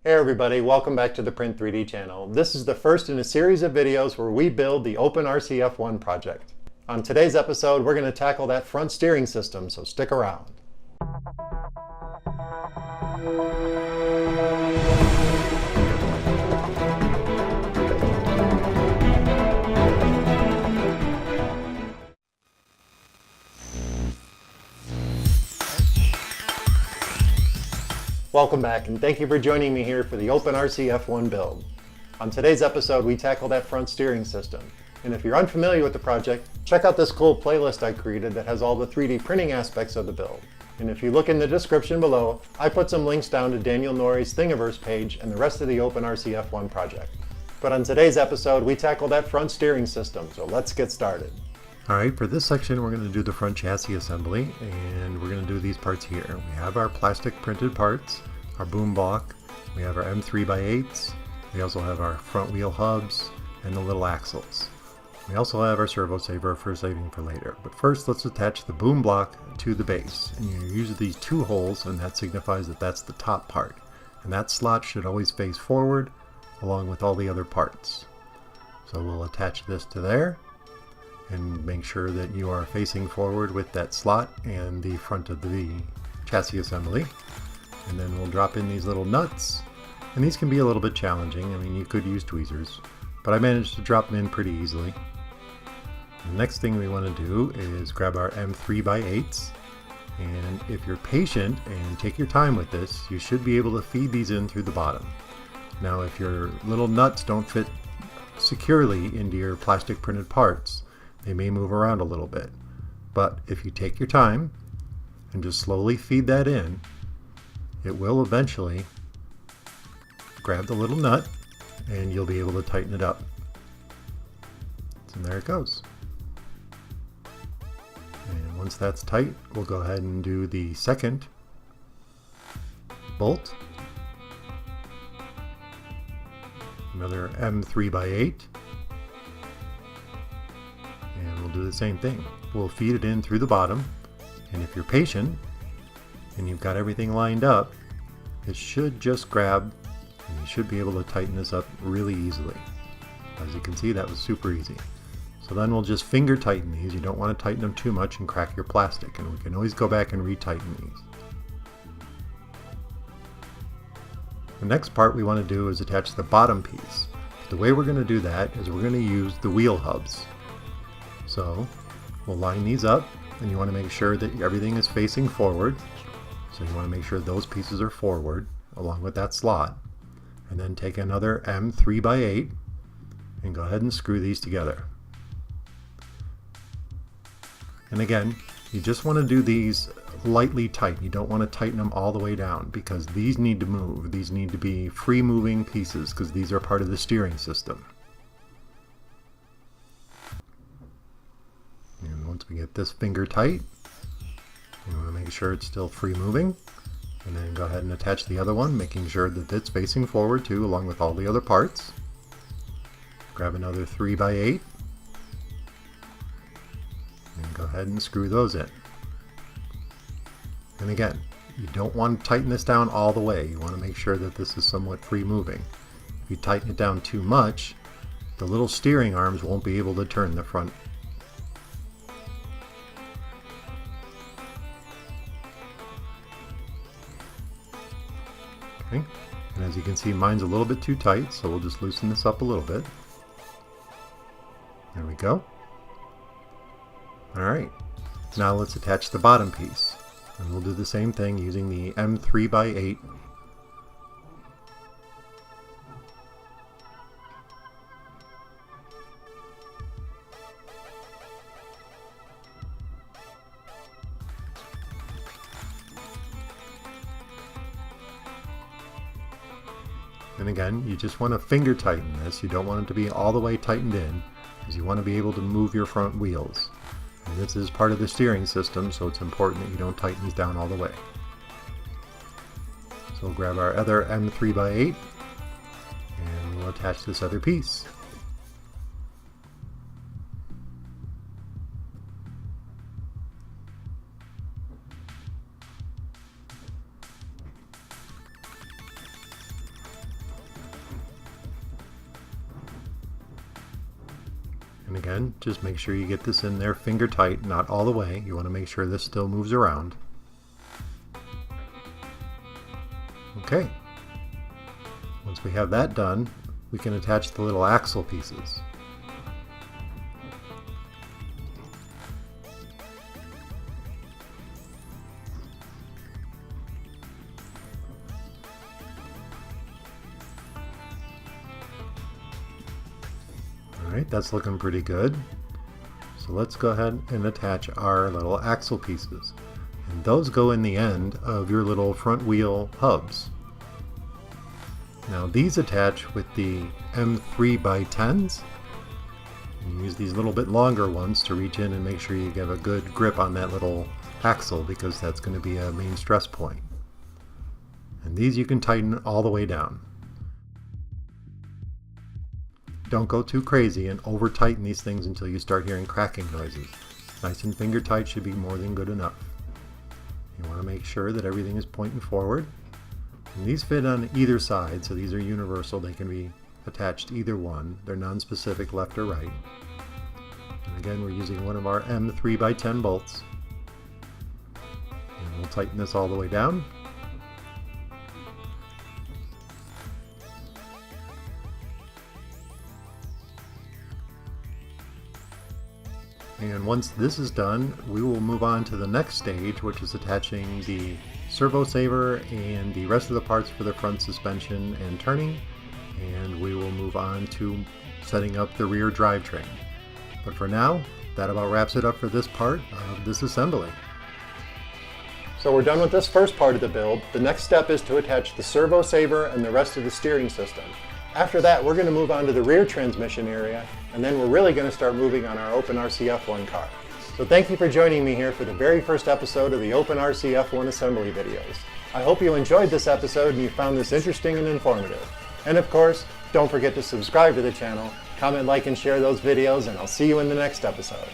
Hey everybody, welcome back to the Print 3D channel. This is the first in a series of videos where we build the OpenRCF1 project. On today's episode, we're going to tackle that front steering system, so stick around. Welcome back, and thank you for joining me here for the OpenRCF1 build. On today's episode, we tackle that front steering system. And if you're unfamiliar with the project, check out this cool playlist I created that has all the 3D printing aspects of the build. And if you look in the description below, I put some links down to Daniel Noree's Thingiverse page and the rest of the OpenRCF1 project. But on today's episode, we tackle that front steering system, so let's get started. Alright, for this section we're going to do the front chassis assembly, and we're going to do these parts here. We have our plastic printed parts, our boom block, we have our M3x8s, we also have our front wheel hubs, and the little axles. We also have our servo saver for saving for later. But first let's attach the boom block to the base. And you use these two holes, and that signifies that that's the top part. And that slot should always face forward along with all the other parts. So we'll attach this to there and make sure that you are facing forward with that slot and the front of the chassis assembly. And then we'll drop in these little nuts, and these can be a little bit challenging. I mean, you could use tweezers, but I managed to drop them in pretty easily. The next thing we want to do is grab our M3x8s, and if you're patient and take your time with this, you should be able to feed these in through the bottom. Now if your little nuts don't fit securely into your plastic printed parts, they may move around a little bit. But if you take your time and just slowly feed that in, it will eventually grab the little nut and you'll be able to tighten it up. So there it goes. And once that's tight, we'll go ahead and do the second bolt. Another M3x8. And we'll do the same thing. We'll feed it in through the bottom, and if you're patient and you've got everything lined up, it should just grab, and you should be able to tighten this up really easily. As you can see, that was super easy. So then we'll just finger tighten these. You don't want to tighten them too much and crack your plastic, and we can always go back and retighten these. The next part we want to do is attach the bottom piece. The way we're going to do that is we're going to use the wheel hubs. So we'll line these up, and you want to make sure that everything is facing forward. So you want to make sure those pieces are forward along with that slot. And then take another M3x8 and go ahead and screw these together. And again, you just want to do these lightly tight. You don't want to tighten them all the way down because these need to move. These need to be free moving pieces because these are part of the steering system. And once we get this finger tight, you want to make sure it's still free moving, and then go ahead and attach the other one, making sure that it's facing forward too, along with all the other parts. Grab another 3x8 and go ahead and screw those in. And again, you don't want to tighten this down all the way. You want to make sure that this is somewhat free moving. If you tighten it down too much, the little steering arms won't be able to turn the front. Okay. And as you can see, mine's a little bit too tight, so we'll just loosen this up a little bit. There we go. Alright, now let's attach the bottom piece. And we'll do the same thing using the M3x8. And again, you just want to finger tighten this. You don't want it to be all the way tightened in, because you want to be able to move your front wheels. And this is part of the steering system, so it's important that you don't tighten these down all the way. So we'll grab our other M3x8 and we'll attach this other piece. And again, just make sure you get this in there finger tight, not all the way. You want to make sure this still moves around. Okay. Once we have that done, we can attach the little axle pieces. Alright, that's looking pretty good. So let's go ahead and attach our little axle pieces. And those go in the end of your little front wheel hubs. Now these attach with the M3x10s. You use these little bit longer ones to reach in and make sure you get a good grip on that little axle, because that's going to be a main stress point. And these you can tighten all the way down. Don't go too crazy and over tighten these things until you start hearing cracking noises. Nice and finger tight should be more than good enough. You want to make sure that everything is pointing forward. And these fit on either side, so these are universal. They can be attached to either one. They're non-specific left or right. And again, we're using one of our M3x10 bolts. And we'll tighten this all the way down. And once this is done, we will move on to the next stage, which is attaching the servo saver and the rest of the parts for the front suspension and turning. And we will move on to setting up the rear drivetrain. But for now, that about wraps it up for this part of this assembly. So we're done with this first part of the build. The next step is to attach the servo saver and the rest of the steering system. After that, we're going to move on to the rear transmission area, and then we're really going to start moving on our OpenRC F1 car. So thank you for joining me here for the very first episode of the OpenRC F1 assembly videos. I hope you enjoyed this episode and you found this interesting and informative. And of course, don't forget to subscribe to the channel, comment, like, and share those videos, and I'll see you in the next episode.